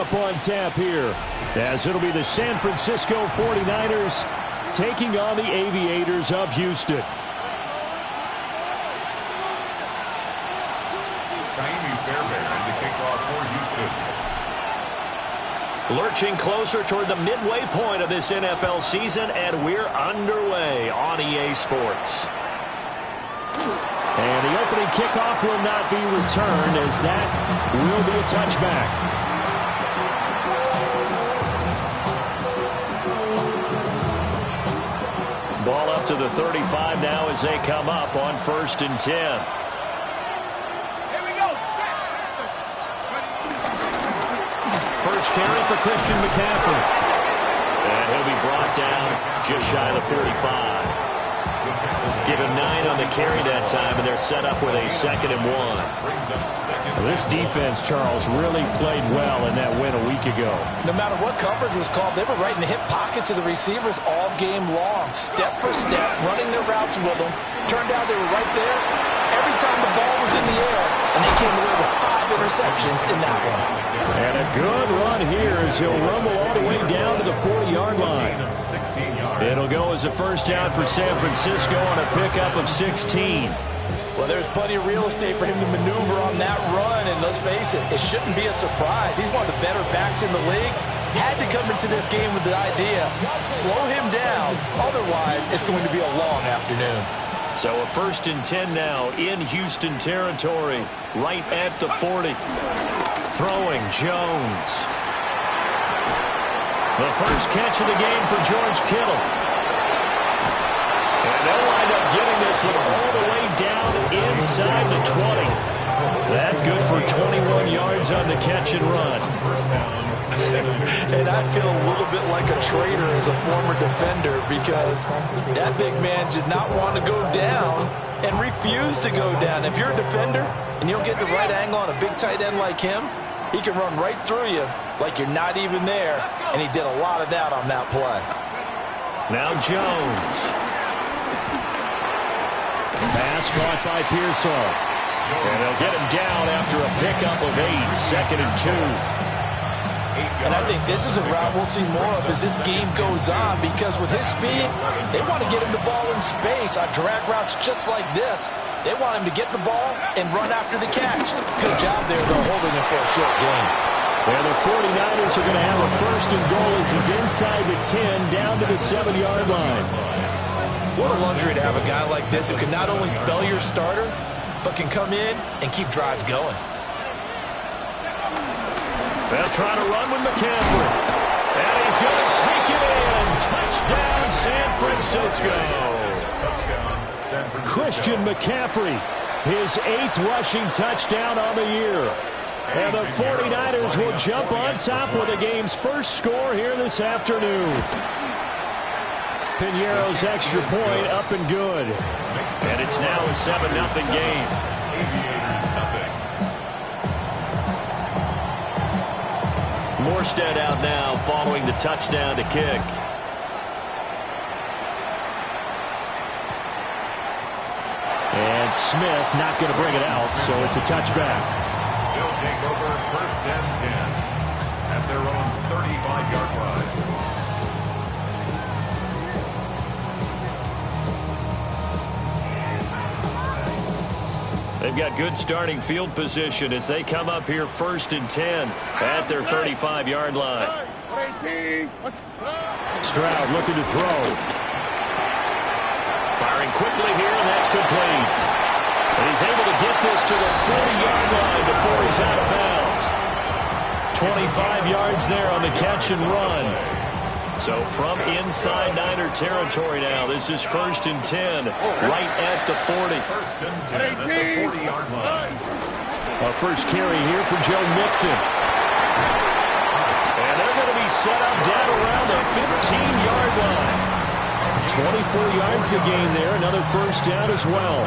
up on tap here, as it'll be the San Francisco 49ers taking on the Aviators of Houston. Lurching closer toward the midway point of this NFL season, and we're underway on EA Sports. And the opening kickoff will not be returned, as that will be a touchback. Ball up to the 35 now as they come up on 1st and 10. First carry for Christian McCaffrey. And he'll be brought down just shy of the 45. Give him 9 on the carry that time, and they're set up with a 2nd and 1. This defense, Charles, really played well in that win a week ago. No matter what coverage was called, they were right in the hip pockets of the receivers all game long, step for step, running their routes with them. Turned out they were right there every time the ball was in the air, and they came away with 5 interceptions in that one. And a good run here as he'll rumble all the way down to the 40-yard line. It'll go as a first down for San Francisco on a pickup of 16. Well, there's plenty of real estate for him to maneuver on that run, and let's face it, it shouldn't be a surprise. He's one of the better backs in the league. Had to come into this game with the idea, slow him down, otherwise it's going to be a long afternoon. So a 1st and 10 now in Houston territory, right at the 40. Throwing Jones. The first catch of the game for George Kittle. And they'll wind up getting this one all the way down inside the 20. That's good for 21 yards on the catch and run. And I feel a little bit like a traitor as a former defender, because that big man did not want to go down and refused to go down. If you're a defender and you don't get the right angle on a big tight end like him, he can run right through you like you're not even there, and he did a lot of that on that play. Now Jones. Pass caught by Pearsall. And they'll get him down after a pickup of 8, 2nd and 2. And I think this is a route we'll see more of as this game goes on, because with his speed, they want to get him the ball in space on drag routes just like this. They want him to get the ball and run after the catch. Good job there, though, holding him for a short gain. And the 49ers are going to have a 1st and goal as he's inside the 10, down to the 7-yard line. What a luxury to have a guy like this who can not only spell your starter, but can come in and keep drives going. They'll try to run with McCaffrey. And he's going to take it in. Touchdown, San Francisco. Christian McCaffrey, his 8th rushing touchdown on the year. And the 49ers will jump on top with the game's first score here this afternoon. Piñeiro's extra point up and good. And it's now a 7-0 game. Morstead out now following the touchdown to kick. And Smith not going to bring it out, so it's a touchback. They'll take over 1st and 10 at their own 35-yard line. They've got good starting field position as they come up here 1st and 10 at their 35-yard line. Stroud looking to throw. Firing quickly here, and that's complete. And he's able to get this to the 40-yard line before he's out of bounds. 25 yards there on the catch and run. So from inside Niner territory now, this is 1st and 10, right at the 40. 1st and 10 at the 40-yard line. A first carry here for Joe Mixon. And they're going to be set up down around the 15-yard line. 24 yards to gain there, another first down as well.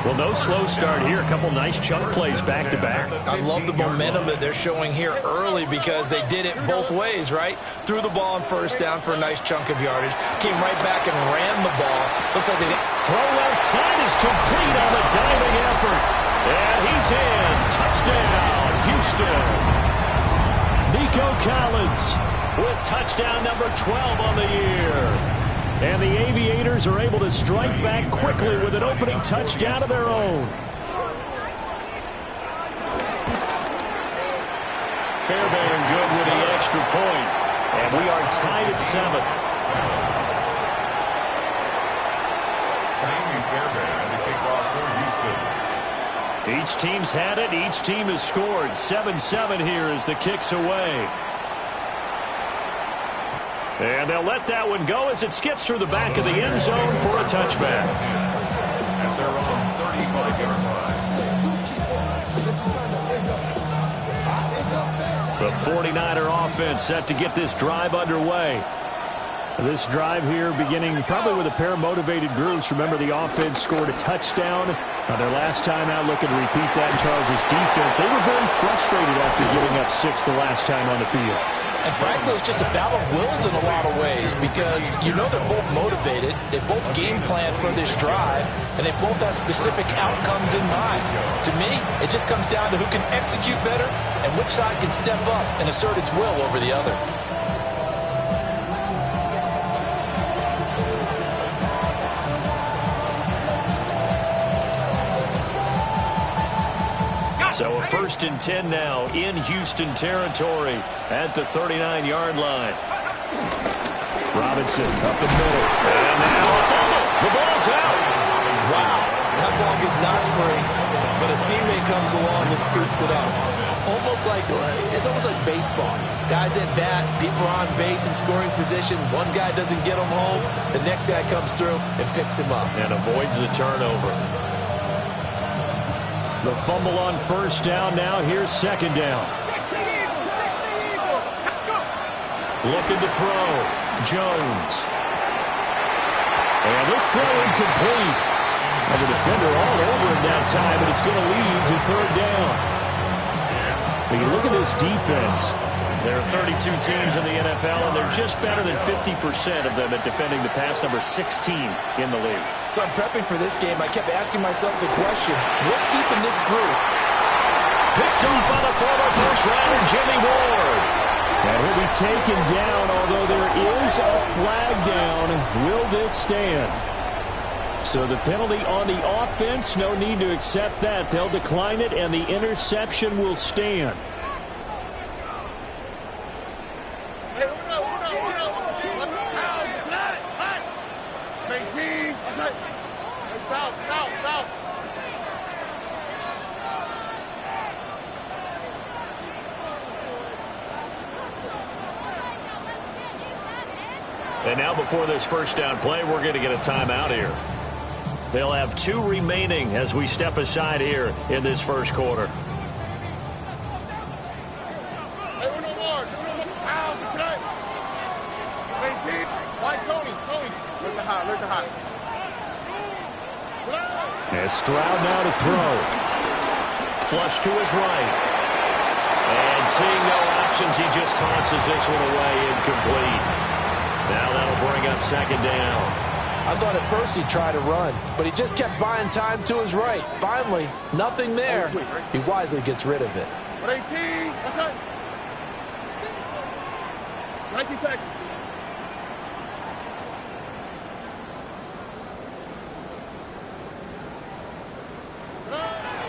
Well, no slow start here. A couple nice chunk plays back-to-back. I love the momentum that they're showing here early, because they did it both ways, right? Threw the ball on 1st down for a nice chunk of yardage. Came right back and ran the ball. Looks like they did. Throw left side is complete on the diving effort. And he's in. Touchdown, Houston. Nico Collins with touchdown number 12 on the year. And the Aviators are able to strike back quickly with an opening touchdown of their own. Fairbairn good with the extra point. And we are tied at 7. Each team's had it. Each team has scored. 7-7 here as the kick's away. And they'll let that one go as it skips through the back of the end zone for a touchback. At their own 35-yard line. The 49er offense set to get this drive underway. This drive here beginning probably with a pair of motivated groups. Remember, the offense scored a touchdown. Their last time out, looking to repeat that in Charles' defense. They were very frustrated after giving up 6 the last time on the field. And frankly, it's just a battle of wills in a lot of ways because you know they're both motivated. They both game plan for this drive, and they both have specific outcomes in mind. To me, it just comes down to who can execute better and which side can step up and assert its will over the other. So a 1st and 10 now in Houston territory at the 39-yard line. Robinson up the middle. And now a fumble. The ball's out. Wow. That ball is not free, but a teammate comes along and scoops it up. It's almost like baseball. Guys at bat, people are on base in scoring position. One guy doesn't get him home. The next guy comes through and picks him up. And avoids the turnover. The fumble on 1st down. Now here's 2nd down. Looking to throw. Jones. And this throw incomplete. And the defender all over him that time, and it's going to lead to 3rd down. When you look at this defense, there are 32 teams in the NFL, and they're just better than 50% of them at defending the pass, number 16 in the league. So I'm prepping for this game. I kept asking myself the question, what's keeping this group? Picked off by the former first-rounder Jimmy Ward. And he'll be taken down, although there is a flag down. Will this stand? So the penalty on the offense, no need to accept that. They'll decline it, and the interception will stand. And now before this 1st down play, we're going to get a timeout here. They'll have 2 remaining as we step aside here in this 1st quarter. And Stroud now to throw. Flush to his right. And seeing no options, he just tosses this one away, incomplete. Now that'll bring up 2nd down. I thought at first he'd try to run, but he just kept buying time to his right. Finally, nothing there. He wisely gets rid of it. 18, what's up? 19 Texas.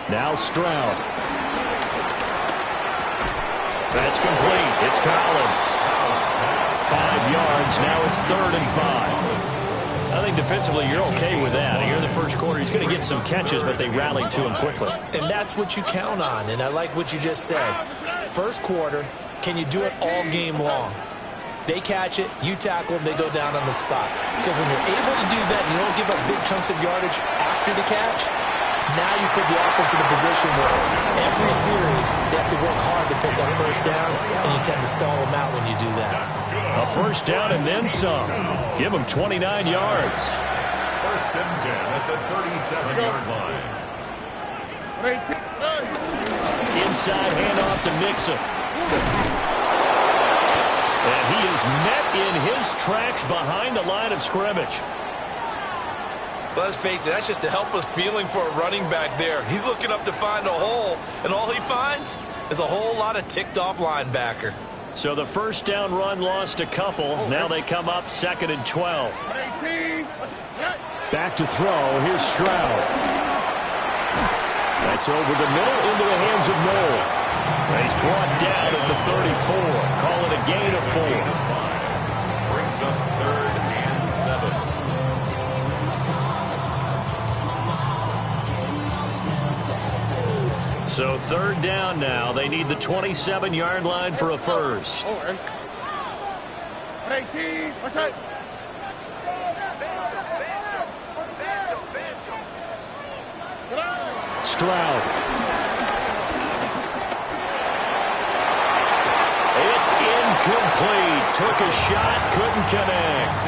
Now Stroud. That's complete. It's Collins. 5 yards. Now it's 3rd and 5. I think defensively you're okay with that. Here in the 1st quarter, he's going to get some catches, but they rallied to him quickly. And that's what you count on, and I like what you just said. 1st quarter, can you do it all game long? They catch it, you tackle them, they go down on the spot. Because when you're able to do that and you don't give up big chunks of yardage after the catch, now you put the offense in a position where every series they have to work hard to pick up 1st downs, and you tend to stall them out when you do that. A 1st down and then some. Give them 29 yards. 1st and 10 at the 37-yard line. Inside handoff to Mixon. And he is met in his tracks behind the line of scrimmage. Let's face it, that's just a helpless feeling for a running back there. He's looking up to find a hole, and all he finds is a whole lot of ticked-off linebacker. So the first down run lost a couple. Now they come up 2nd and 12. Back to throw. Here's Stroud. That's over the middle into the hands of Noel. He's brought down at the 34. Call it a gain of 4. Brings up 3rd and 7. So 3rd down now. They need the 27-yard line for a first. Stroud. It's incomplete. Took a shot, couldn't connect.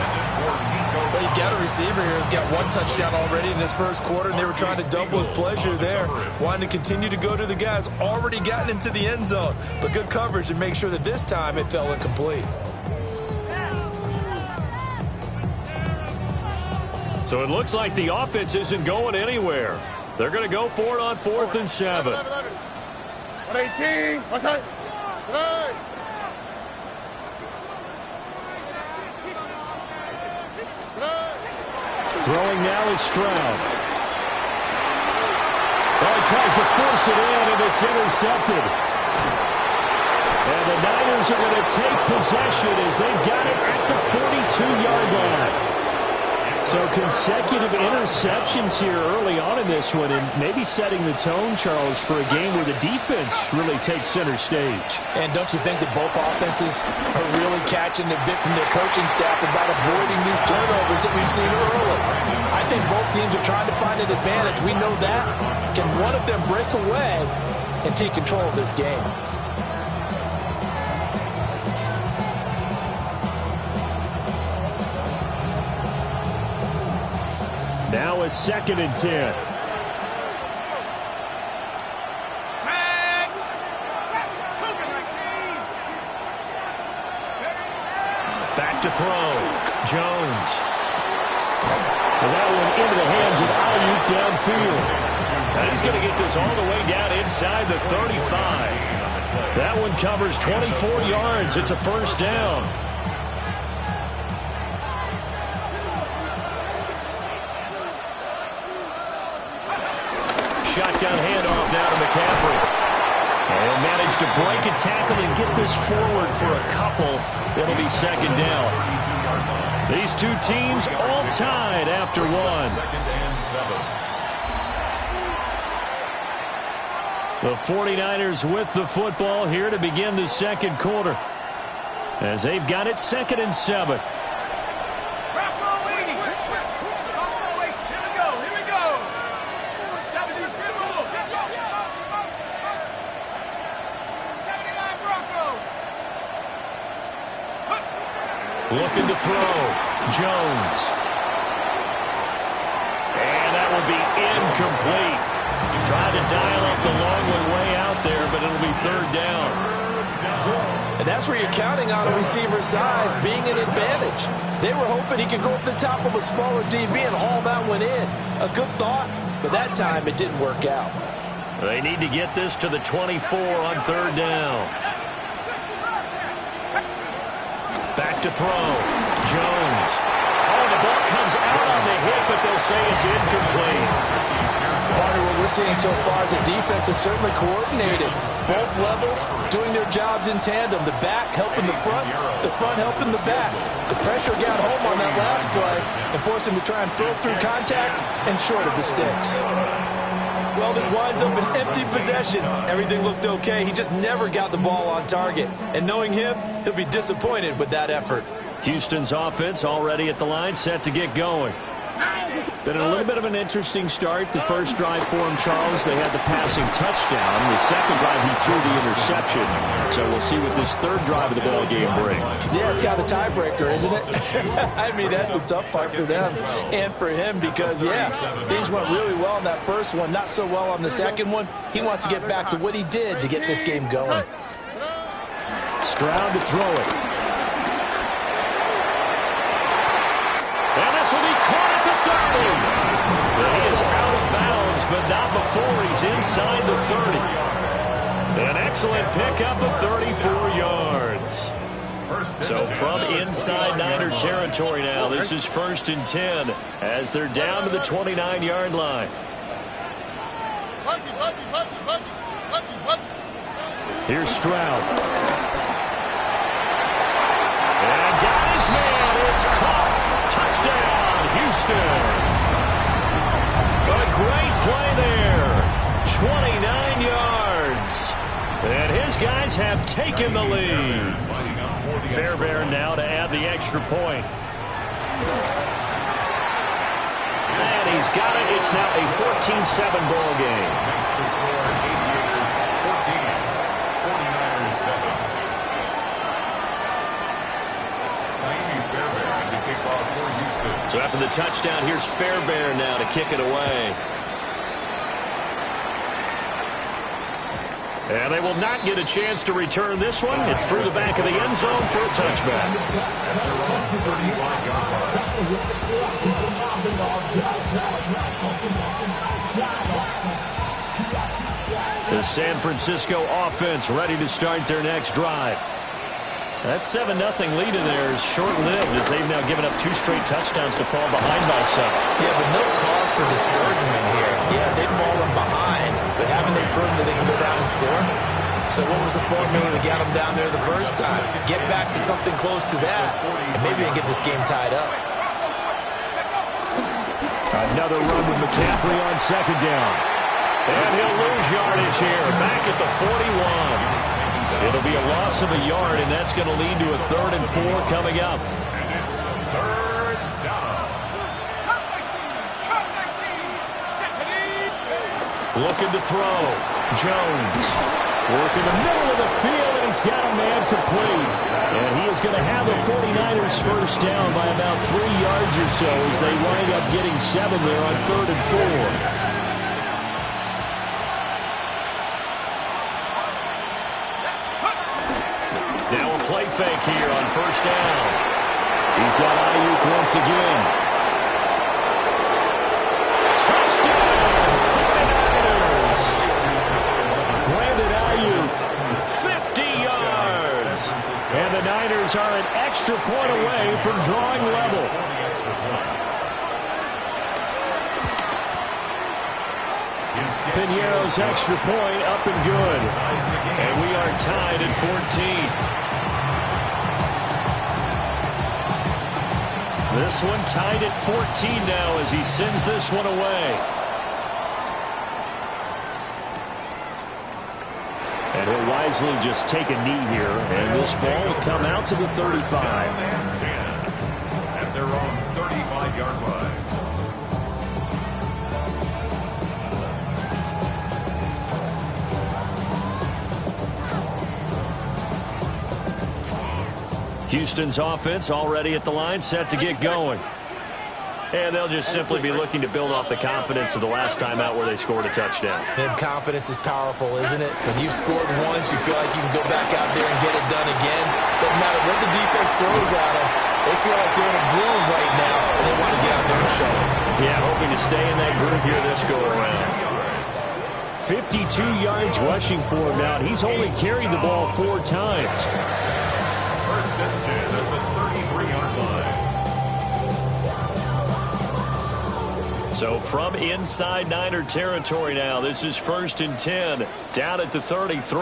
Well, you've got a receiver here who's got 1 touchdown already in this first quarter, and they were trying to double his pleasure there, wanting to continue to go to the guys already gotten into the end zone. But good coverage to make sure that this time it fell incomplete. So it looks like the offense isn't going anywhere. They're going to go for it on 4th and 7. 118. Throwing now is Stroud. Oh, he tries to force it in, and it's intercepted. And the Niners are going to take possession as they've got it at the 42-yard line. So consecutive interceptions here early on in this one, and maybe setting the tone, Charles, for a game where the defense really takes center stage. And don't you think that both offenses are really catching a bit from their coaching staff about avoiding these turnovers that we've seen early? I think both teams are trying to find an advantage. We know that. Can one of them break away and take control of this game? Now a 2nd and 10. Back to throw. Jones. And that one into the hands of Ayuk downfield. And he's going to get this all the way down inside the 35. That one covers 24 yards. It's a first down. Shotgun handoff now to McCaffrey. And managed to break a tackle and get this forward for a couple. It'll be 2nd down. These two teams all tied after 1. 2nd and 7. The 49ers with the football here to begin the second quarter. As they've got it 2nd and 7. Looking to throw. Jones. And that will be incomplete. Trying to dial up the long one way out there, but it'll be 3rd down. And that's where you're counting on a receiver's size being an advantage. They were hoping he could go up the top of a smaller DB and haul that one in. A good thought, but that time it didn't work out. They need to get this to the 24 on 3rd down. Back to throw. Jones. Oh, the ball comes out on the hit, but they'll say it's incomplete. Part of what we're seeing so far is the defense is certainly coordinated. Both levels doing their jobs in tandem. The back helping the front helping the back. The pressure got home on that last play and forced him to try and throw through contact and short of the sticks. Well, this winds up an empty possession. Everything looked okay. He just never got the ball on target. And knowing him, he'll be disappointed with that effort. Houston's offense already at the line, set to get going. Been a little bit of an interesting start. The first drive for him, Charles, they had the passing touchdown. The second drive, he threw the interception. So we'll see what this third drive of the ball game brings. Yeah, it's got a tiebreaker, isn't it? I mean, that's the tough part for them and for him because, yeah, things went really well in that first one, not so well on the second one. He wants to get back to what he did to get this game going. Stroud to throw it. And this will be caught at the 30. He is out of bounds, but not before he's inside the 30. An excellent pickup of 34 yards. yards. So from inside Niner territory now, this is 1st and 10 as they're down to the 29-yard line. Here's Stroud. And got his man. It's caught. Touchdown, Houston. A great play there. 29 yards. And his guys have taken the lead. Fairbairn now to add the extra point. And he's got it. It's now a 14-7 ball game. Makes the score Aviators 14, 49ers 7. Naimi Fairbairn to kick off for Houston. So after the touchdown, here's Fairbairn now to kick it away. And they will not get a chance to return this one. It's through the back of the end zone for a touchback. The San Francisco offense ready to start their next drive. That 7-0 lead in there is short-lived as they've now given up 2 straight touchdowns to fall behind by 7. Yeah, but no cause for discouragement here. Yeah, they've fallen behind, but haven't they proven that they can go down and score? So what was the formula that got them down there the first time? Get back to something close to that, and maybe they can get this game tied up. Another run with McCaffrey on 2nd down. And he'll lose yardage here, back at the 41. It'll be a loss of a yard, and that's going to lead to a 3rd and 4 coming up. And it's 3rd down. Looking to throw. Jones. Working the middle of the field, and he's got a man complete. And he is going to have the 49ers first down by about 3 yards or so as they wind up getting 7 there on 3rd and 4. Now a play fake here on 1st down. He's got Ayuk once again. Touchdown, 49ers. Brandon Ayuk, 50 yards. And the Niners are an extra point away from drawing level. Piñeiro's extra point up and good. And we are tied at 14. This one tied at 14 now as he sends this one away. And he'll wisely just take a knee here. And this ball will come out to the 35. At their own 35-yard line. Houston's offense already at the line, set to get going. And they'll just simply be looking to build off the confidence of the last time out where they scored a touchdown. And confidence is powerful, isn't it? When you've scored once, you feel like you can go back out there and get it done again. Doesn't matter what the defense throws at them. They feel like they're in a groove right now, and they want to get out there and show it. Yeah, hoping to stay in that groove here this go-around. 52 yards rushing for him now. He's only carried the ball 4 times. 1st and 10 at the 33-yard line. So from inside Niner territory now, this is 1st and 10, down at the 33.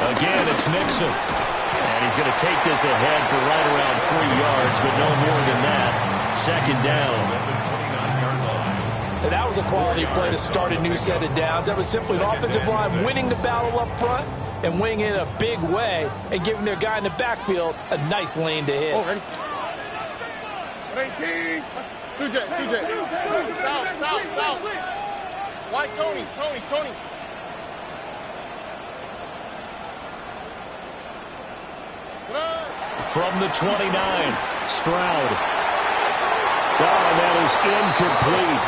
Again, it's Mixon. And he's going to take this ahead for right around 3 yards, but no more than that. 2nd down. And that was a quality play to start a new set of downs. That was simply an offensive line winning the battle up front and winning it in a big way and giving their guy in the backfield a nice lane to hit. Oh, ready? 18. CJ. South. White Tony. From the 29, Stroud. Oh, and that is incomplete.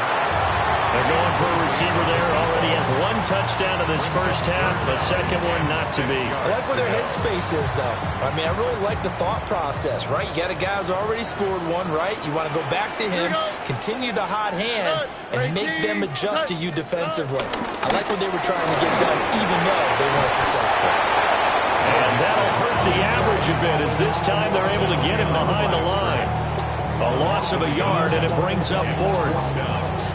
They're going for a receiver there. Already has one touchdown in this first half. A second one not to be. I like where their headspace is, though. I mean, I really like the thought process, right? You got a guy who's already scored one, right? You want to go back to him, continue the hot hand, and make them adjust to you defensively. I like what they were trying to get done, even though they weren't successful. And that'll hurt the average a bit, as this time they're able to get him behind the line. A loss of a yard, and it brings up fourth.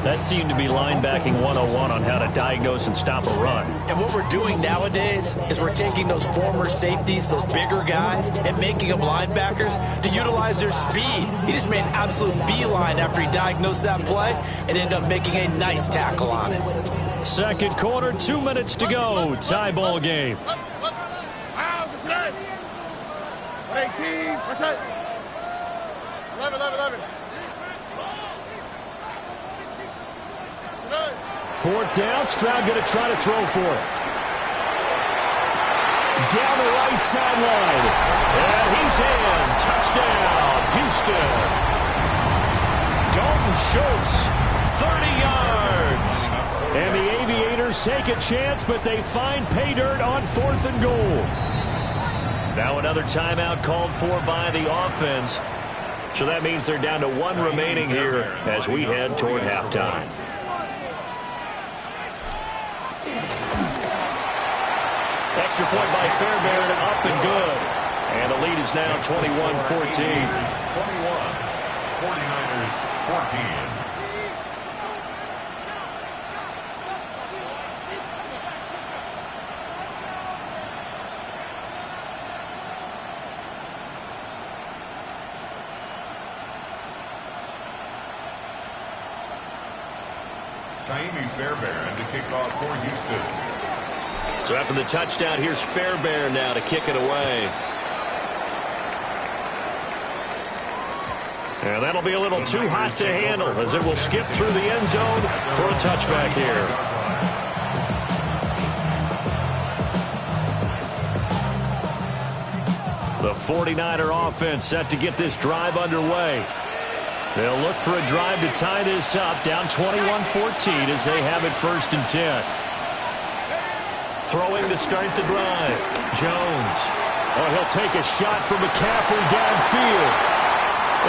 That seemed to be linebacking 101 on how to diagnose and stop a run. And what we're doing nowadays is we're taking those former safeties, those bigger guys, and making them linebackers to utilize their speed. He just made an absolute beeline after he diagnosed that play and ended up making a nice tackle on it. Second quarter, 2 minutes to go. Tie ball game. 18, what's that? 11. Fourth down, Stroud going to try to throw for it. Down the right sideline. And he's in. Touchdown, Houston. Dalton Schultz, 30 yards. And the Aviators take a chance, but they find pay dirt on 4th and goal. Now another timeout called for by the offense. So that means they're down to one remaining here as we head toward halftime. Extra point by Fairbairn, up and good. And the lead is now 21-14. 21, 49ers 14. Fairbairn to kick off for Houston. So after the touchdown, here's Fairbairn now to kick it away. And that'll be a little too hot to handle as it will skip through the end zone for a touchback here. The 49er offense set to get this drive underway. They'll look for a drive to tie this up, down 21-14 as they have it 1st and 10. Throwing to start the drive. Jones. Oh, he'll take a shot from McCaffrey downfield.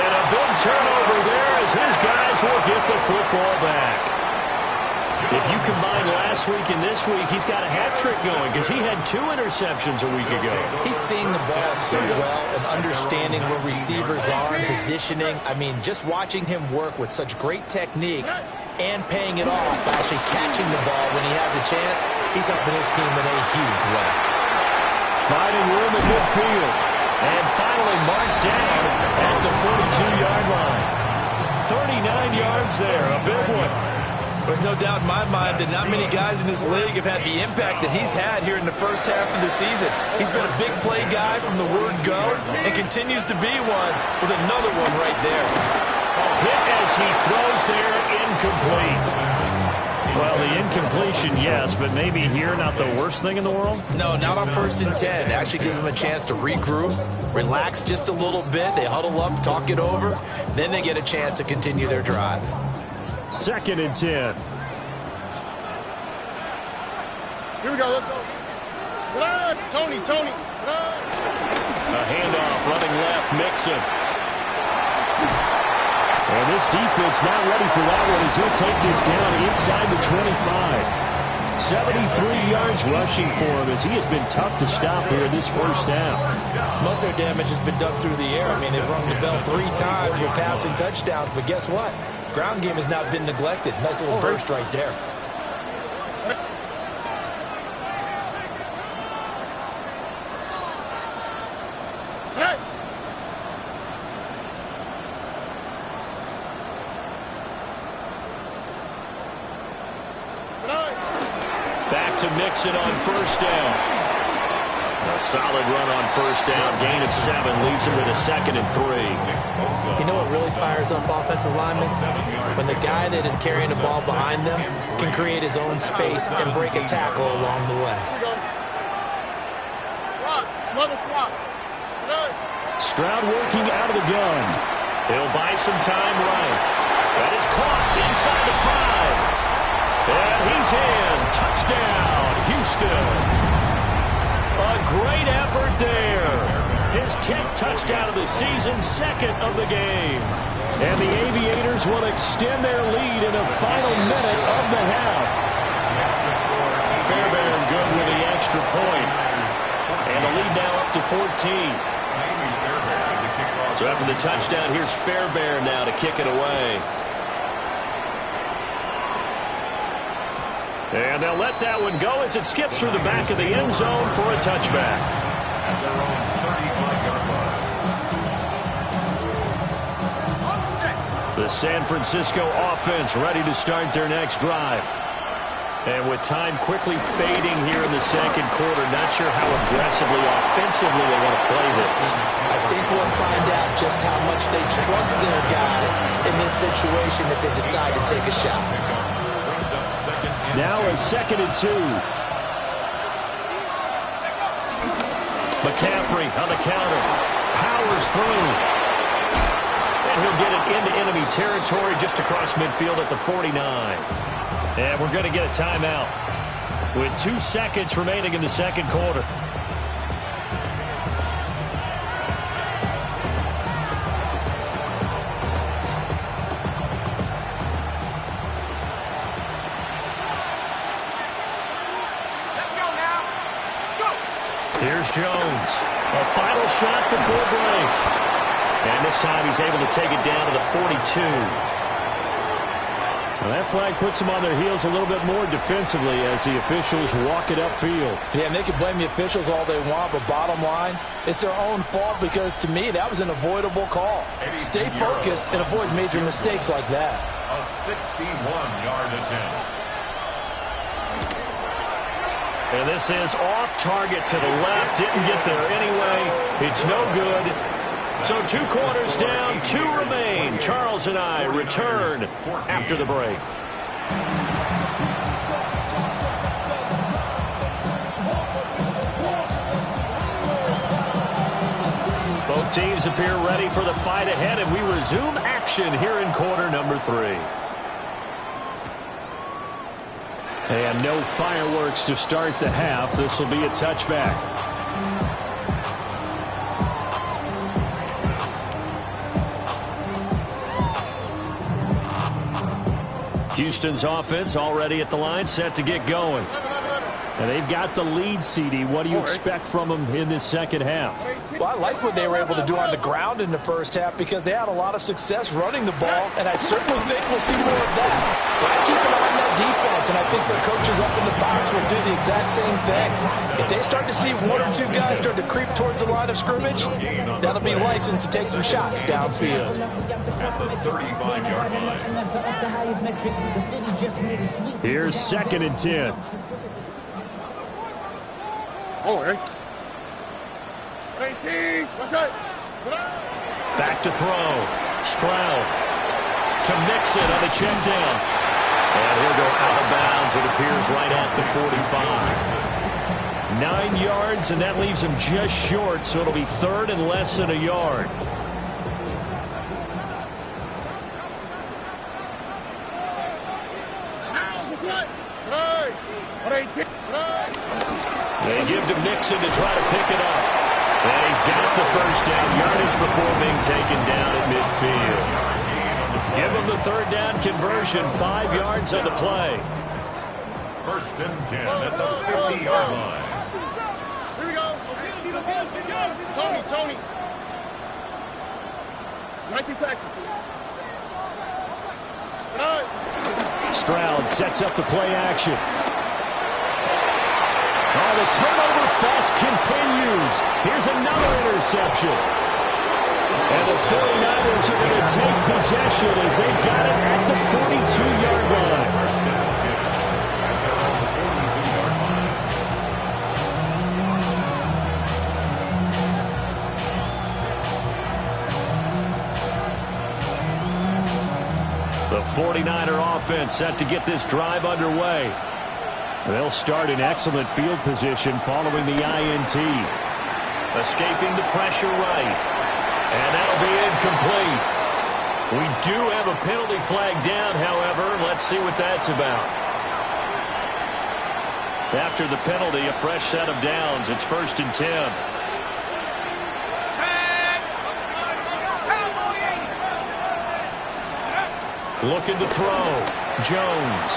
And a big turnover there as his guys will get the football back. If you combine last week and this week, he's got a hat trick going because he had 2 interceptions a week ago. He's seeing the ball so well and understanding where receivers are and positioning. I mean, just watching him work with such great technique and paying it off by actually catching the ball when he has a chance, he's helping his team in a huge way. Finding room in midfield. And finally marked down at the 42-yard line. 39 yards there, a big one. There's no doubt in my mind that not many guys in this league have had the impact that he's had here in the first half of the season. He's been a big play guy from the word go and continues to be one with another one right there. Hit as he throws there, incomplete. Well, the incompletion, yes, but maybe here not the worst thing in the world? No, not on 1st and 10. It actually gives them a chance to regroup, relax just a little bit. They huddle up, talk it over. Then they get a chance to continue their drive. 2nd and 10. Here we go, let's go. Tony. A handoff, running left, Mixon. And this defense not ready for that one as he'll take this down inside the 25. 73 yards rushing for him as he has been tough to stop here in this first half. Most of their damage has been done through the air. I mean, they've rung the bell 3 times with passing touchdowns, but guess what? Ground game has not been neglected. Nice little burst right there. Back to Mixon on 1st down. A solid run on 1st down. Gain of 7 leaves him with a 2nd and 3. You know what really fires up offensive linemen? When the guy that is carrying the ball behind them can create his own space and break a tackle along the way. Stroud working out of the gun. He'll buy some time right. That is caught inside the 5. And he's in. Touchdown, Houston. A great effort there. His 10th touchdown of the season, second of the game. And the Aviators will extend their lead in the final minute of the half. Fairbairn good with the extra point. And the lead now up to 14. So after the touchdown, here's Fairbairn now to kick it away. And they'll let that one go as it skips through the back of the end zone for a touchback. At their own 35-yard line. The San Francisco offense ready to start their next drive. And with time quickly fading here in the second quarter, not sure how aggressively, offensively they want to play this. I think we'll find out just how much they trust their guys in this situation if they decide to take a shot. Now a 2nd and 2. McCaffrey on the counter. Powers through. And he'll get it into enemy territory just across midfield at the 49. And we're going to get a timeout with 2 seconds remaining in the second quarter. Here's Jones. A final shot before break. And this time he's able to take it down to the 42. Well, that flag puts them on their heels a little bit more defensively as the officials walk it upfield. Yeah, and they can blame the officials all they want, but bottom line, it's their own fault because, to me, that was an avoidable call. Stay focused and avoid major mistakes like that. A 61-yard attempt. And this is off target to the left. Didn't get there anyway. It's no good. So 2 quarters down, 2 remain. Charles and I return after the break. Both teams appear ready for the fight ahead, and we resume action here in quarter number 3. And no fireworks to start the half. This will be a touchback. Houston's offense already at the line, set to get going. And they've got the lead, CD. What do you expect from them in this second half? Well, I like what they were able to do on the ground in the first half because they had a lot of success running the ball, and I certainly think we'll see more of that. But I keep an eye on that defense, and I think their coaches up in the box will do the exact same thing. If they start to see 1 or 2 guys start to creep towards the line of scrimmage, that'll be licensed to take some shots downfield. At the 35-yard line. Here's 2nd and 10. Oh, right. 18. What's that? Back to throw. Stroud to Mixon on the check down. And he'll go out of bounds. It appears right at the 45. 9 yards, and that leaves him just short, so it'll be 3rd and less than a yard. They give to Mixon to try to pick it up. And he's got the first down yardage before being taken down at midfield. Give him the 3rd down conversion, 5 yards on the play. 1st and 10 at the 50-yard line. Here we go. Tony. 19 tackles. Stroud sets up the play action. Oh, the turnover fest continues. Here's another interception. And the 49ers are going to take possession as they've got it at the 42-yard line. The 49er offense set to get this drive underway. They'll start in excellent field position following the INT. Escaping the pressure right. And that'll be incomplete. We do have a penalty flag down, however. Let's see what that's about. After the penalty, a fresh set of downs. It's 1st and 10. Looking to throw. Jones.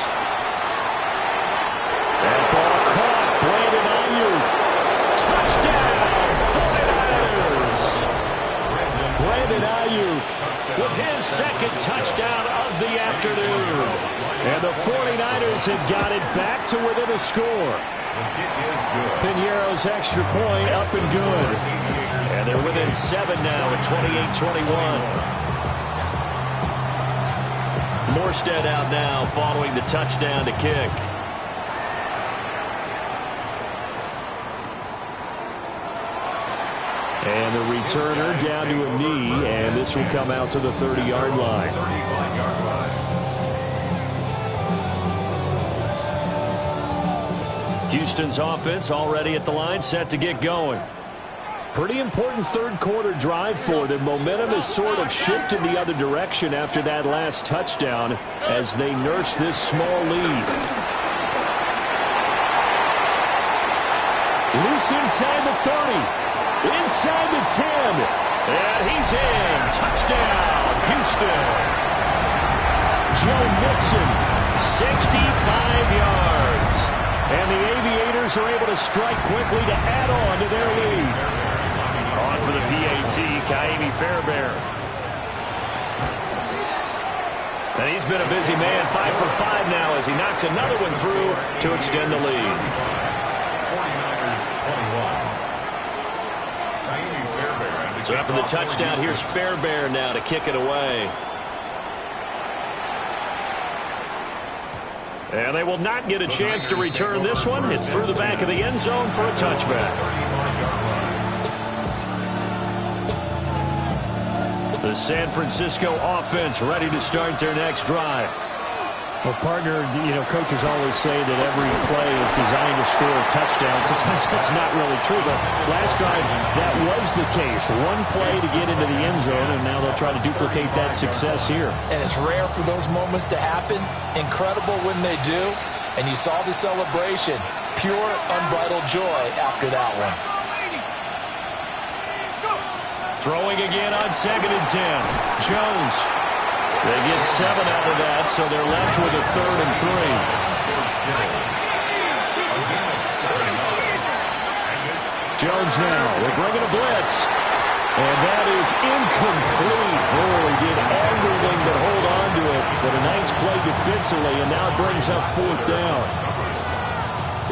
That ball caught. Brandon Ayuk. Touchdown, 49ers. Brandon Ayuk with his second touchdown of the afternoon. And the 49ers have got it back to within a score. Piñeiro's extra point up and good. And they're within 7 now at 28-21. Morstead out now following the touchdown to kick. And the returner down to a knee, and this will come out to the 30-yard line. Houston's offense already at the line, set to get going. Pretty important third-quarter drive for them. Momentum has sort of shifted the other direction after that last touchdown as they nurse this small lead. Loose inside the 30. Inside the 10. And he's in. Touchdown, Houston. Joe Mixon, 65 yards. And the Aviators are able to strike quickly to add on to their lead. On for the PAT, Kaimi Fairbairn. And he's been a busy man, 5 for 5 now as he knocks another one through to extend the lead. 49ers 21. So after the touchdown, here's Fairbairn now to kick it away. And they will not get a chance to return this one. It's through the back of the end zone for a touchback. The San Francisco offense ready to start their next drive. Well, partner, coaches always say that every play is designed to score a touchdown. Sometimes that's not really true, but last drive, that was the case. One play to get into the end zone, and now they'll try to duplicate that success here. And it's rare for those moments to happen. Incredible when they do. And you saw the celebration. Pure, unbridled joy after that one. Throwing again on 2nd and 10. Jones. They get 7 out of that, so they're left with a 3rd and 3. Jones now. They're bringing a blitz. And that is incomplete. Oh, he did everything but hold on to it. But a nice play defensively, and now it brings up 4th down.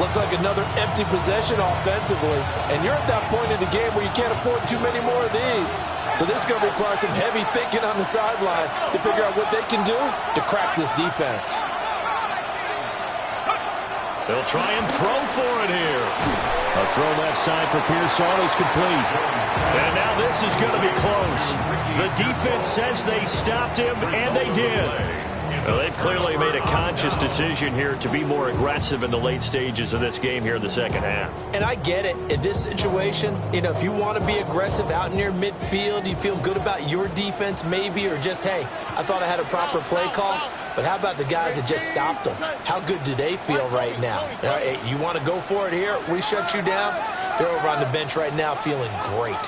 Looks like another empty possession offensively. And you're at that point in the game where you can't afford too many more of these. So this is going to require some heavy thinking on the sideline to figure out what they can do to crack this defense. They'll try and throw for it here. A throw left side for Pearson is complete. And now this is going to be close. The defense says they stopped him, and they did. Well, they've clearly made a conscious decision here to be more aggressive in the late stages of this game here in the second half. And I get it. In this situation, if you want to be aggressive out near midfield, you feel good about your defense maybe, or just, hey, I thought I had a proper play call. But how about the guys that just stopped them? How good do they feel right now? Hey, you want to go for it here? We shut you down? They're over on the bench right now feeling great.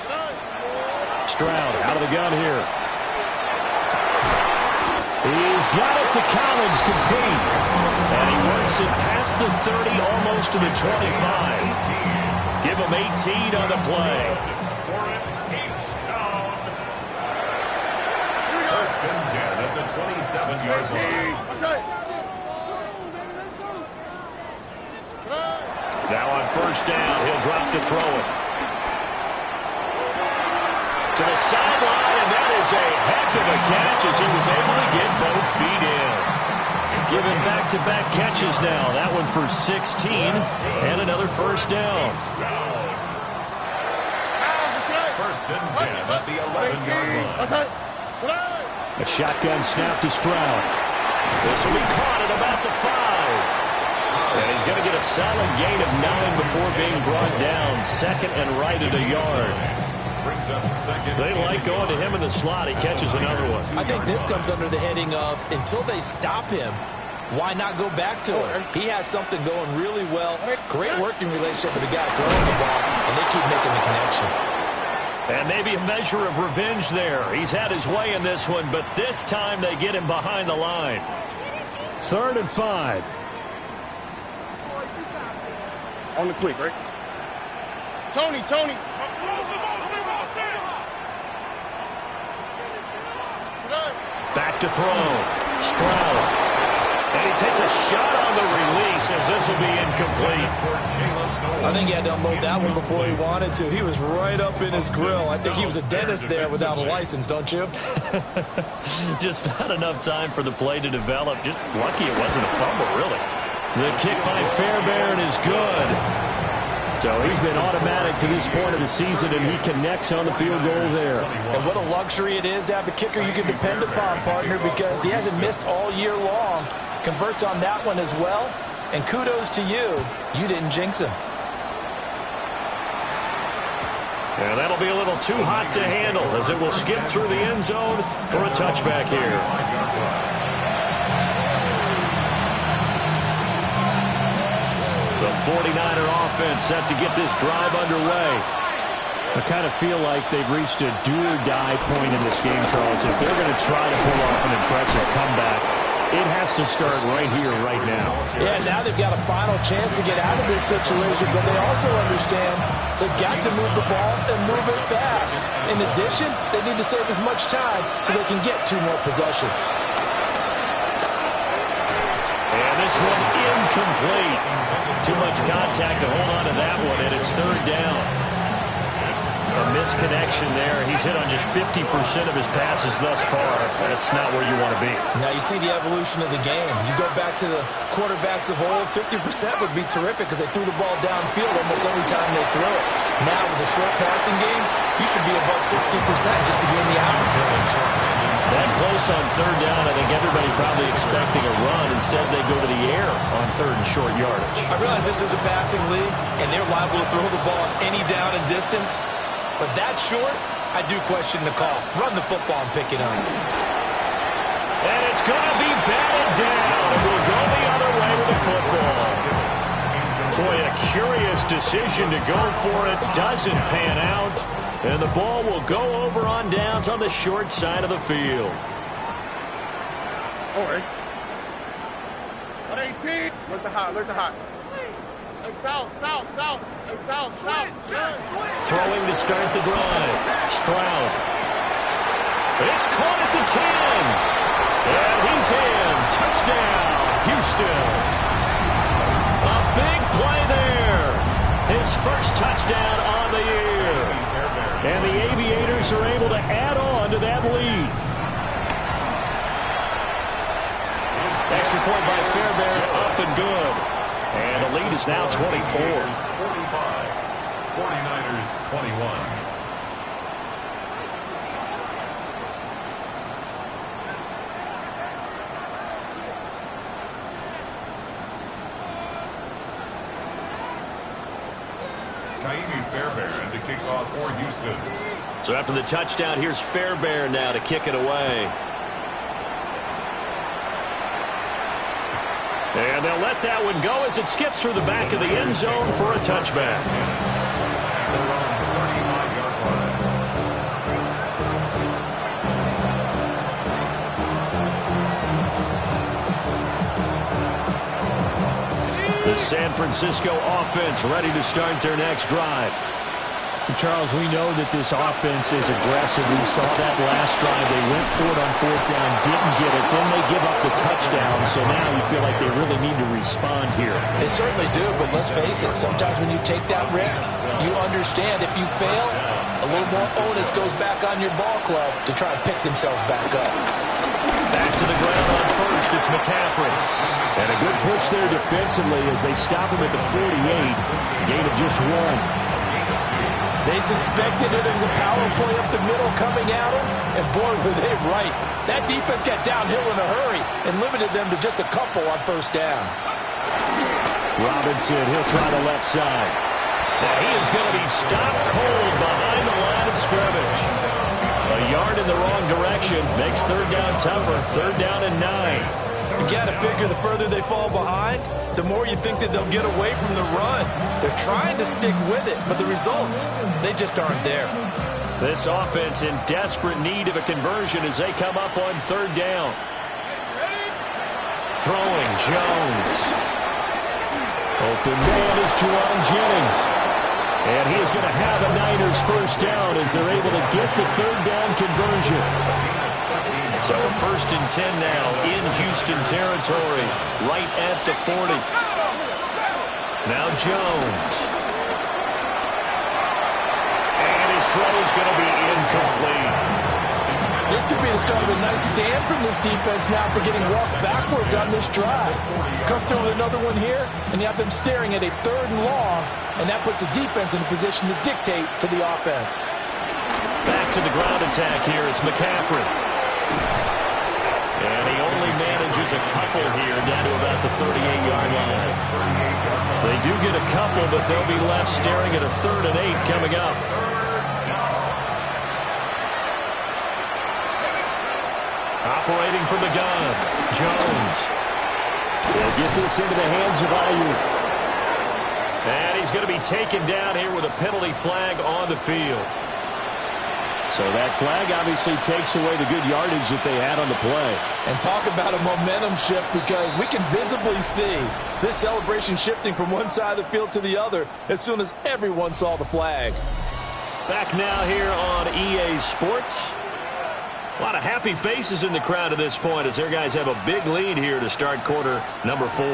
Stroud out of the gun here. He's got it to Collins, complete. And he works it past the 30, almost to the 25. Give him 18 on the play. First and 10 at the 27-yard line. Now on 1st down, he'll drop to throw it. To the sideline, and that is a heck of a catch as he was able to get both feet in. Given back-to-back catches now. That one for 16 and another 1st down. First and 10 at the 11-yard line. A shotgun snap to Stroud. This will be caught at about the 5. And he's going to get a solid gain of 9 before being brought down. 2nd and right at a yard. They like going to him in the slot. He catches another one. I think this comes under the heading of until they stop him, Why not go back to it? He has something going really well. Great working relationship with the guy throwing the ball, and they keep making the connection. And maybe a measure of revenge there. He's had his way in this one, but this time they get him behind the line. 3rd and 5. On the quick, right? Tony. Back to throw. Stroud. And he takes a shot on the release as this will be incomplete. I think he had to unload that one before he wanted to. He was right up in his grill. I think he was a dentist there without a license, don't you? Just not enough time for the play to develop. Just lucky it wasn't a fumble, really. The kick by Fairbairn is good. So he's been automatic to this point of the season, and he connects on the field goal there. And what a luxury it is to have a kicker you can depend upon, partner, because he hasn't missed all year long. Converts on that one as well. And kudos to you. You didn't jinx him. And that'll be a little too hot to handle as it will skip through the end zone for a touchback here. The 49er offense set to get this drive underway. I kind of feel like they've reached a do-or-die point in this game, Charles. If they're going to try to pull off an impressive comeback, it has to start right here, right now. Yeah, now they've got a final chance to get out of this situation, but they also understand they've got to move the ball and move it fast. In addition, they need to save as much time so they can get 2 more possessions. And this one incomplete. Too much contact to hold on to that one, and it's 3rd down. A misconnection there. He's hit on just 50% of his passes thus far. That's not where you want to be. Now you see the evolution of the game. You go back to the quarterbacks of old, 50% would be terrific because they threw the ball downfield almost every time they threw it. Now with the short passing game, you should be above 60% just to be in the average range. That close on 3rd down, I think everybody probably expecting a run. Instead, they go to the air on 3rd and short yardage. I realize this is a passing league, and they're liable to throw the ball on any down and distance. But that short, I do question the call. Run the football and pick it up. And it's going to be batted down. And we'll go the other way with the football. Boy, a curious decision to go for it. Doesn't pan out. And the ball will go over on downs on the short side of the field. All right. 118. Look the hot. Hey, south. Hey, south. Throwing to start the drive. Stroud. It's caught at the 10. And he's in. Touchdown, Houston. A big play there. His first touchdown on the year. And the Aviators are able to add on to that lead. Extra point by Fairbairn, up and good. And the lead is now 24. 45. 49ers 21. Fairbairn to kick off for Houston. So after the touchdown, here's Fairbairn now to kick it away. And they'll let that one go as it skips through the back of the end zone for a touchback. They're on the 35-yard line. The San Francisco offense ready to start their next drive. Charles, we know that this offense is aggressive. We saw that last drive. They went for it on 4th down, didn't get it. Then they give up the touchdown. So now you feel like they really need to respond here. They certainly do, but let's face it. Sometimes when you take that risk, you understand if you fail, a little more onus goes back on your ball club to try and pick themselves back up. Back to the ground on first. It's McCaffrey. And a good push there defensively as they stop him at the 48. Gain of just 1. They suspected it as a power play up the middle coming at them, and boy, were they right. That defense got downhill in a hurry and limited them to just a couple on 1st down. Robinson, he'll try the left side. Now he is going to be stopped cold behind the line of scrimmage. A yard in the wrong direction makes 3rd down tougher. 3rd down and 9. You got to figure the further they fall behind, the more you think that they'll get away from the run. They're trying to stick with it, but the results, they just aren't there. This offense in desperate need of a conversion as they come up on third down. Throwing, Jones. Open man is Juwan Jennings. And he is going to have a Niners first down as they're able to get the third down conversion. So a 1st and 10 now in Houston territory, right at the 40. Now Jones. And his throw is going to be incomplete. This could be the start of a nice stand from this defense now for getting walked backwards on this drive. Come through with another one here, and you have them staring at a 3rd and long, and that puts the defense in a position to dictate to the offense. Back to the ground attack here. It's McCaffrey. And he only manages a couple here down to about the 38-yard line. They do get a couple, but they'll be left staring at a 3rd and 8 coming up. Operating from the gun, Jones. They'll get this into the hands of Ayuk. And he's going to be taken down here with a penalty flag on the field. So that flag obviously takes away the good yardage that they had on the play. And talk about a momentum shift, because we can visibly see this celebration shifting from one side of the field to the other as soon as everyone saw the flag. Back now here on EA Sports. A lot of happy faces in the crowd at this point as their guys have a big lead here to start quarter number 4.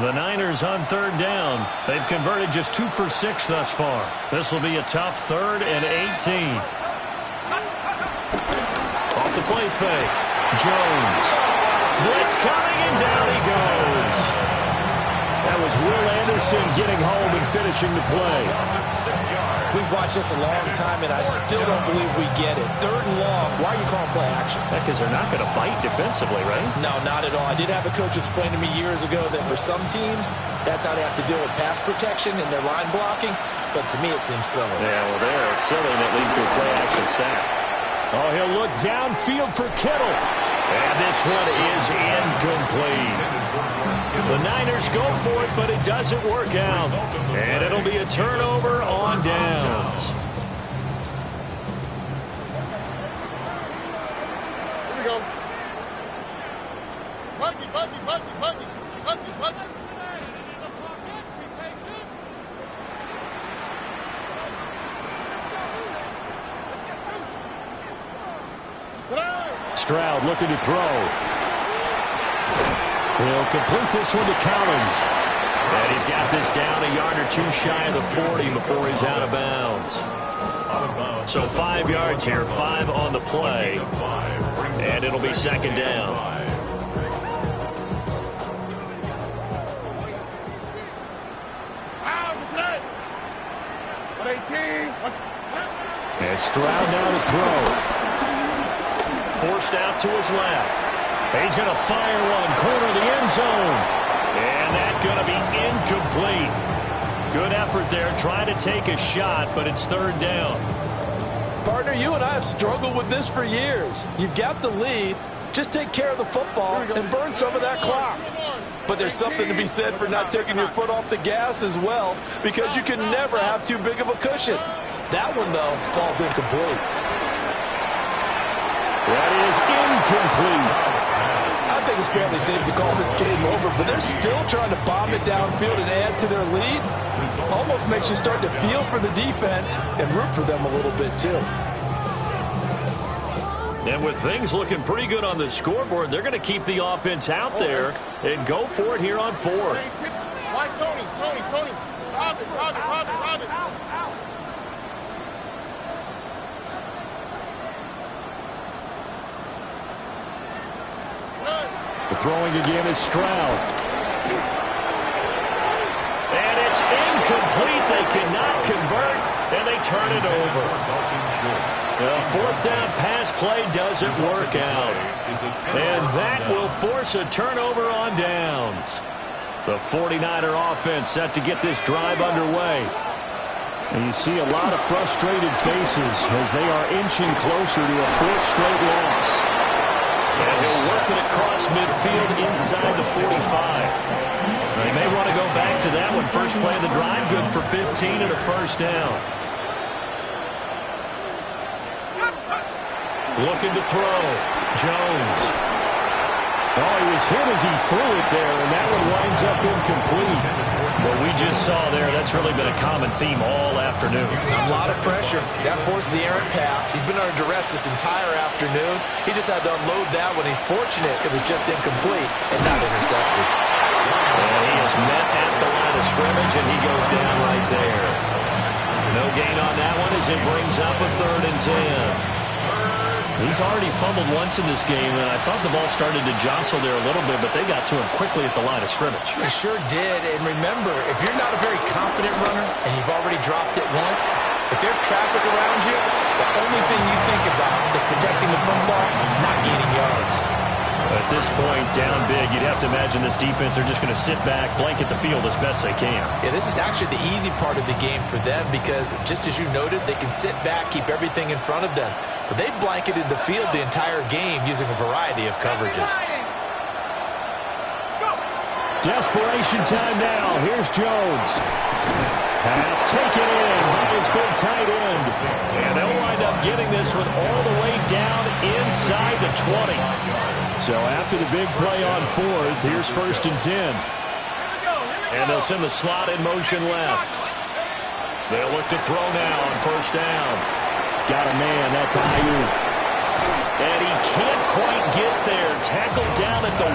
The Niners on third down. They've converted just 2 for 6 thus far. This will be a tough 3rd and 18. Off the play fake. Jones. Blitz coming, and down he goes. That was Will Anderson getting home and finishing the play. We've watched this a long time, and I still don't believe we get it. 3rd and long. Why are you calling play action? Because they're not going to bite defensively, right? No, not at all. I did have a coach explain to me years ago that for some teams, that's how they have to deal with pass protection and their line blocking. But to me, it seems silly. Yeah, well, there it's silly, and it leads to a play action sack. Oh, he'll look downfield for Kittle. And this one is incomplete. The Niners go for it, but it doesn't work out. And it'll be a turnover on downs. Here we go. Buggy. Stroud looking to throw. He'll complete this one to Collins. And he's got this down a yard or 2 shy of the 40 before he's out of bounds. So 5 yards here, 5 on the play. And it'll be 2nd down. And Stroud now to throw. Forced out to his left. He's going to fire one, corner of the end zone. And that's going to be incomplete. Good effort there, trying to take a shot, but it's 3rd down. Partner, you and I have struggled with this for years. You've got the lead. Just take care of the football and burn some of that clock. But there's something to be said for not taking your foot off the gas as well, because you can never have too big of a cushion. That one, though, falls incomplete. That is incomplete. I think it's fairly safe to call this game over, but they're still trying to bomb it downfield and add to their lead. Almost makes you start to feel for the defense and root for them a little bit, too. And with things looking pretty good on the scoreboard, they're going to keep the offense out there and go for it here on 4th. Why Tony? Robin. The throwing again is Stroud. And it's incomplete. They cannot convert, and they turn it over. The 4th down pass play doesn't work out. And that will force a turnover on downs. The 49er offense set to get this drive underway. And you see a lot of frustrated faces as they are inching closer to a 4th straight loss. And he'll work it across midfield inside the 45. They may want to go back to that one. First play of the drive, good for 15 and a first down. Looking to throw. Jones. Oh, he was hit as he threw it there, and that one winds up incomplete. What we just saw there, that's really been a common theme all afternoon. A lot of pressure. That forced the errant pass. He's been under duress this entire afternoon. He just had to unload that one. He's fortunate it was just incomplete and not intercepted. And he is met at the line of scrimmage, and he goes down right there. No gain on that one as it brings up a 3rd and 10. He's already fumbled once in this game, and I thought the ball started to jostle there a little bit, but they got to him quickly at the line of scrimmage. They sure did, and remember, if you're not a very confident runner and you've already dropped it once, if there's traffic around you, the only thing you think about is protecting the football, not gaining yards. At this point, down big, you'd have to imagine this defense are just going to sit back, blanket the field as best they can. Yeah, this is actually the easy part of the game for them because, just as you noted, they can sit back, keep everything in front of them. But they've blanketed the field the entire game using a variety of coverages. Desperation time now. Here's Jones. Pass taken in by his big tight end. And they'll wind up getting this one all the way down inside the 20. So after the big play on 4th, here's 1st and 10. And they'll send the slot in motion left. They'll look to throw now on 1st down. Got a man, that's Ayuk. And he can't quite get there. Tackled down at the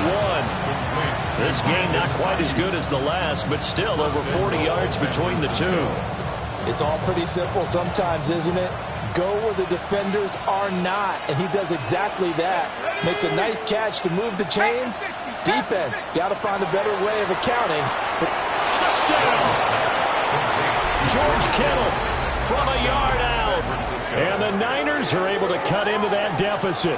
1. This game not quite as good as the last, but still over 40 yards between the two. It's all pretty simple sometimes, isn't it? Go where the defenders are not, and he does exactly that. Makes a nice catch to move the chains. Defense, got to find a better way of accounting. Touchdown! George Kittle from a yard out. And the Niners are able to cut into that deficit.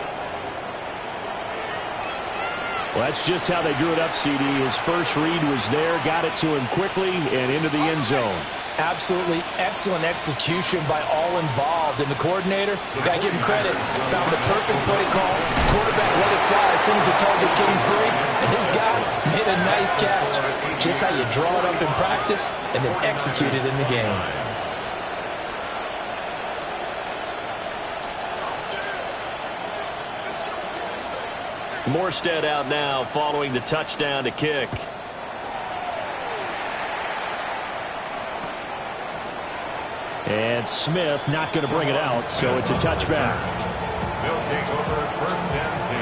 Well, that's just how they drew it up, CD. His first read was there, got it to him quickly, and into the end zone. Absolutely excellent execution by all involved. And the coordinator, got to give him credit, found the perfect play call. Quarterback let it fly as soon as the target came free. And his guy made a nice catch. Just how you draw it up in practice and then execute it in the game. Morstead out now following the touchdown to kick. And Smith not going to bring it out, so it's a touchback. They'll take over 1st and 10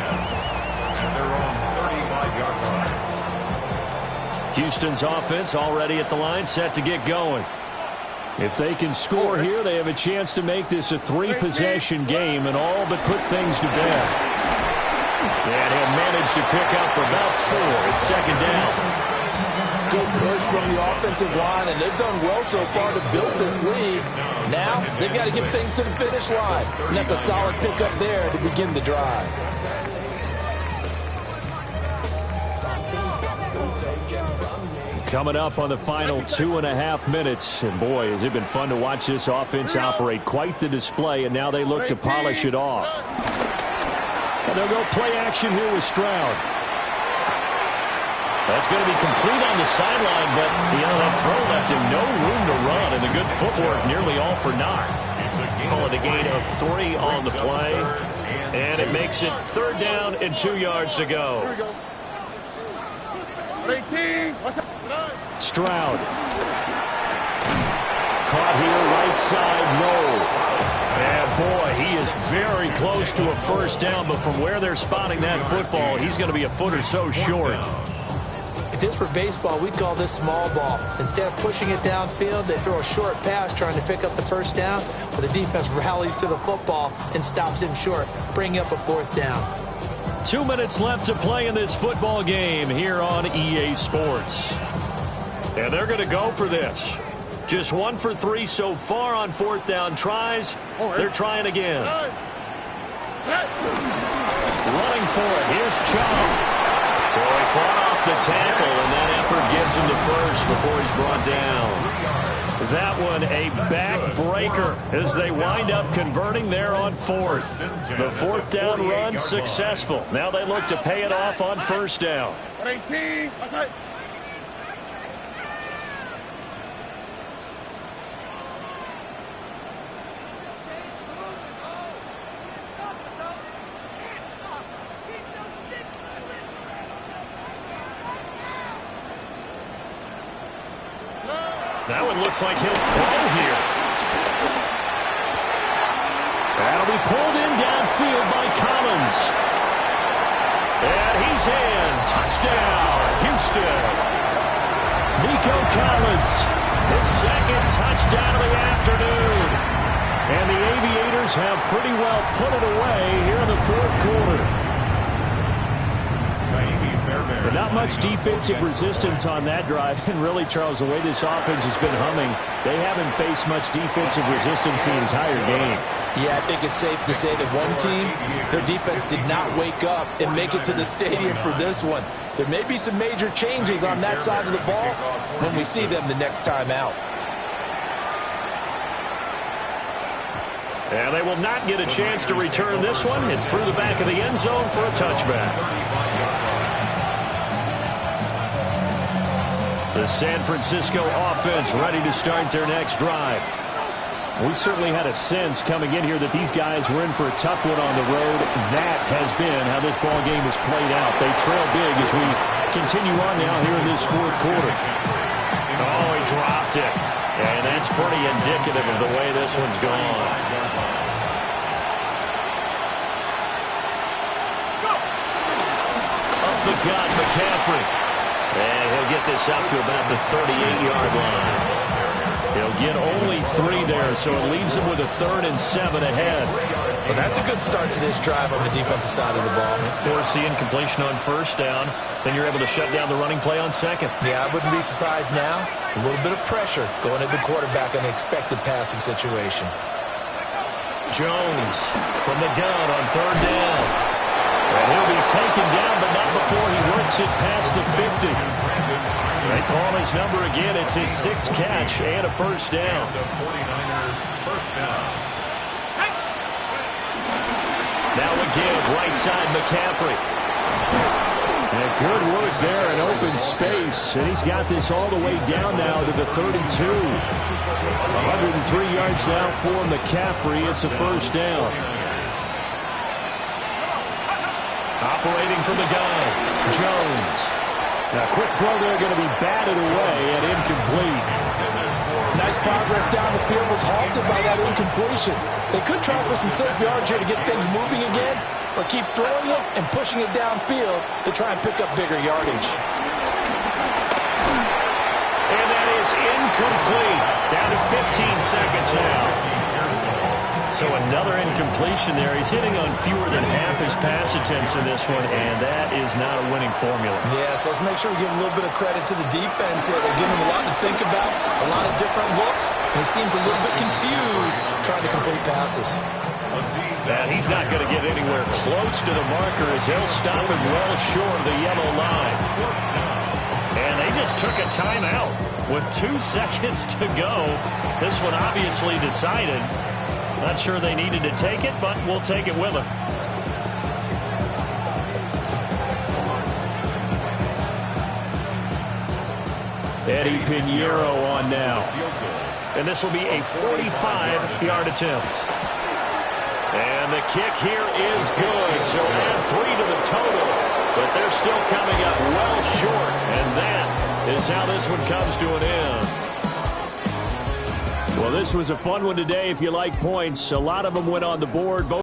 at their own 35-yard line. Houston's offense already at the line, set to get going. If they can score here, they have a chance to make this a 3-possession game and all but put things to bed. And he'll manage to pick up about 4. It's 2nd down. Good push from the offensive line, and they've done well so far to build this lead. Now, they've got to get things to the finish line. And that's a solid pickup there to begin the drive. Coming up on the final 2.5 minutes. And boy, has it been fun to watch this offense operate. Quite the display, and now they look to polish it off. And they'll go play action here with Stroud. That's going to be complete on the sideline, but, that throw left him no room to run, and the good footwork nearly all for naught. Call it a gain of 3 on the play, and it makes it 3rd down and 2 yards to go. Stroud. Caught here, right side, no. And boy, he is very close to a 1st down, but from where they're spotting that football, he's going to be a foot or so short. If this were baseball, we'd call this small ball. Instead of pushing it downfield, they throw a short pass trying to pick up the 1st down, but the defense rallies to the football and stops him short, bringing up a 4th down. 2 minutes left to play in this football game here on EA Sports. And they're going to go for this. Just 1 for 3 so far on 4th down tries. They're trying again. Running for it. Here's Chubb. So he fought off the tackle, and that effort gives him the 1st before he's brought down. That one a backbreaker as they wind up converting there on fourth. The fourth down run successful. Now they look to pay it off on first down. 18. Outside. That one looks like he'll throw here. That'll be pulled in downfield by Collins. And he's in. Touchdown, Houston. Nico Collins, his second touchdown of the afternoon. And the Aviators have pretty well put it away here in the fourth quarter. But not much defensive resistance on that drive. And really, Charles, the way this offense has been humming, they haven't faced much defensive resistance the entire game. Yeah, I think it's safe to say that one team, their defense did not wake up and make it to the stadium for this one. There may be some major changes on that side of the ball when we see them the next time out. And they will not get a chance to return this one. It's through the back of the end zone for a touchback. The San Francisco offense ready to start their next drive. We certainly had a sense coming in here that these guys were in for a tough one on the road. That has been how this ball game has played out. They trail big as we continue on now here in this fourth quarter. Oh, he dropped it. And that's pretty indicative of the way this one's gone. Up the gut, McCaffrey. And he'll get this up to about the 38-yard line. He'll get only 3 there, so it leaves him with a 3rd and 7 ahead. Well, that's a good start to this drive on the defensive side of the ball. Force the incompletion on first down. Then you're able to shut down the running play on second. Yeah, I wouldn't be surprised now. A little bit of pressure going at the quarterback in an expected passing situation. Jones from the gun on 3rd down. And he'll be taken down, but not before he works it past the 50. They call his number again. It's his 6th catch and a first down. Now again, right side McCaffrey. And good work there in open space. And he's got this all the way down now to the 32. 103 yards now for McCaffrey. It's a first down. Operating from the gun, Jones. Now, quick throw there going to be batted away and incomplete. Nice progress down the field was halted by that incompletion. They could try for some safe yards here to get things moving again, or keep throwing it and pushing it downfield to try and pick up bigger yardage. And that is incomplete. Down to 15 seconds now. So another incompletion there. He's hitting on fewer than half his pass attempts in this one, and that is not a winning formula. Yeah, so let's make sure we give a little bit of credit to the defense here. They're giving him a lot to think about, a lot of different looks, and he seems a little bit confused trying to complete passes. And he's not going to get anywhere close to the marker as they'll stop him well short of the yellow line. And they just took a timeout with 2 seconds to go. This one obviously decided. Not sure they needed to take it, but we'll take it with them. Eddie Pinheiro on now. And this will be a 45-yard attempt. And the kick here is good. So add 3 to the total. But they're still coming up well short. And that is how this one comes to an end. Well, this was a fun one today if you like points. A lot of them went on the board.